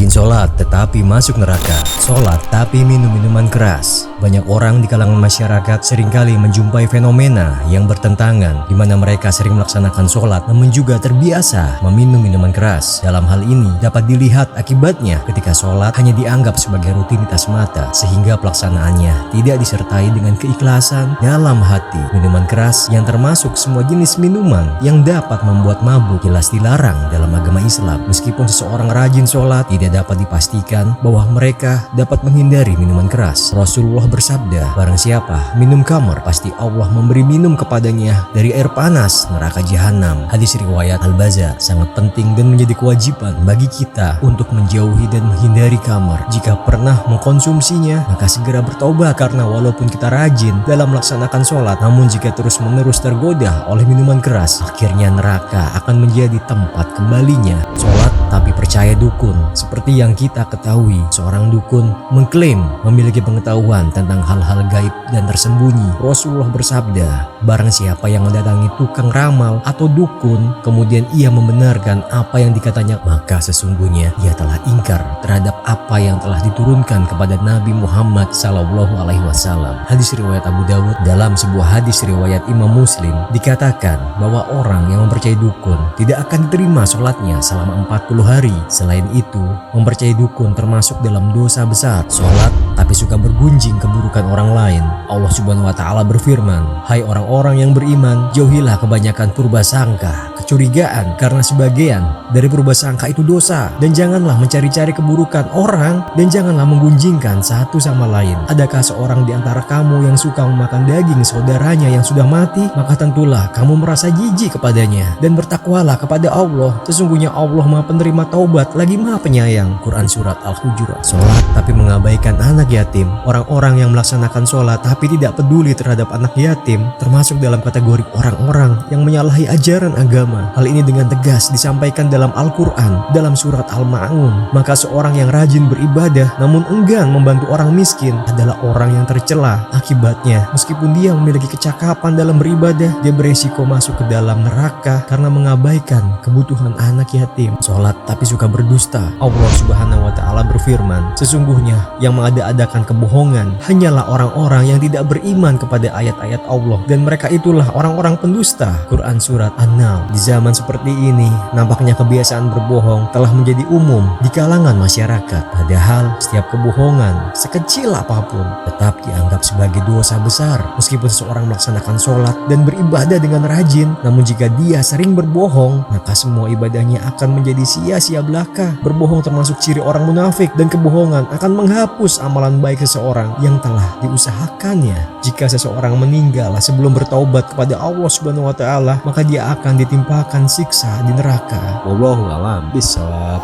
Rajin sholat tetapi masuk neraka. Sholat tapi minum minuman keras. Banyak orang di kalangan masyarakat seringkali menjumpai fenomena yang bertentangan, di mana mereka sering melaksanakan sholat namun juga terbiasa meminum minuman keras. Dalam hal ini dapat dilihat akibatnya ketika sholat hanya dianggap sebagai rutinitas mata, sehingga pelaksanaannya tidak disertai dengan keikhlasan dalam hati. Minuman keras yang termasuk semua jenis minuman yang dapat membuat mabuk jelas dilarang dalam agama Islam. Meskipun seseorang rajin sholat, tidak dapat dipastikan bahwa mereka dapat menghindari minuman keras. Rasulullah bersabda, barang siapa minum khamr, pasti Allah memberi minum kepadanya dari air panas neraka jahanam. Hadis riwayat Al-Bazzar. Sangat penting dan menjadi kewajiban bagi kita untuk menjauhi dan menghindari khamr. Jika pernah mengkonsumsinya, maka segera bertobat, karena walaupun kita rajin dalam melaksanakan sholat, namun jika terus-menerus tergoda oleh minuman keras, akhirnya neraka akan menjadi tempat kembalinya. Sholat tapi percaya dukun. Seperti yang kita ketahui, seorang dukun mengklaim memiliki pengetahuan tentang hal-hal gaib dan tersembunyi. Rasulullah bersabda, barang siapa yang mendatangi tukang ramal atau dukun, kemudian ia membenarkan apa yang dikatanya, maka sesungguhnya ia telah ingkar terhadap apa yang telah diturunkan kepada Nabi Muhammad SAW. Hadis riwayat Abu Dawud. Dalam sebuah hadis riwayat Imam Muslim dikatakan bahwa orang yang mempercayai dukun tidak akan diterima sholatnya selama 40 hari. Selain itu, mempercayai dukun termasuk dalam dosa besar. Sholat tapi suka bergunjing keburukan orang lain. Allah Subhanahu wa Ta'ala berfirman, hai orang-orang yang beriman, jauhilah kebanyakan purbasangka, kecurigaan, karena sebagian dari purbasangka itu dosa. Dan janganlah mencari-cari keburukan orang, dan janganlah menggunjingkan satu sama lain. Adakah seorang di antara kamu yang suka memakan daging saudaranya yang sudah mati? Maka tentulah kamu merasa jijik kepadanya, dan bertakwalah kepada Allah. Sesungguhnya Allah Maha Penerima taubat lagi Maha Penyayang. Quran Surat Al-Hujurat. Sholat tapi mengabaikan anak yatim. Orang-orang yang melaksanakan sholat tapi tidak peduli terhadap anak yatim termasuk dalam kategori orang-orang yang menyalahi ajaran agama. Hal ini dengan tegas disampaikan dalam Al-Quran dalam surat Al-Ma'un. Maka seorang yang rajin beribadah namun enggan membantu orang miskin adalah orang yang tercela. Akibatnya, meskipun dia memiliki kecakapan dalam beribadah, dia beresiko masuk ke dalam neraka karena mengabaikan kebutuhan anak yatim. Sholat tapi suka berdusta. Allah Subhanahu wa Ta'ala berfirman, sesungguhnya yang mengada-adakan kebohongan hanyalah orang-orang yang tidak beriman kepada ayat-ayat Allah, dan mereka itulah orang-orang pendusta. Quran Surat An-Nahl. Di zaman seperti ini, nampaknya kebiasaan berbohong telah menjadi umum di kalangan masyarakat. Padahal setiap kebohongan, sekecil apapun, tetap dianggap sebagai dosa besar. Meskipun seseorang melaksanakan sholat dan beribadah dengan rajin, namun jika dia sering berbohong, maka semua ibadahnya akan menjadi sia-sia belaka. Berbohong termasuk ciri orang munafik, dan kebohongan akan menghapus amalan baik seseorang yang telah diusahakannya. Jika seseorang meninggal sebelum bertaubat kepada Allah Subhanahu wa Ta'ala, maka dia akan ditimpakan siksa di neraka. Wallahu a'lam bishawab.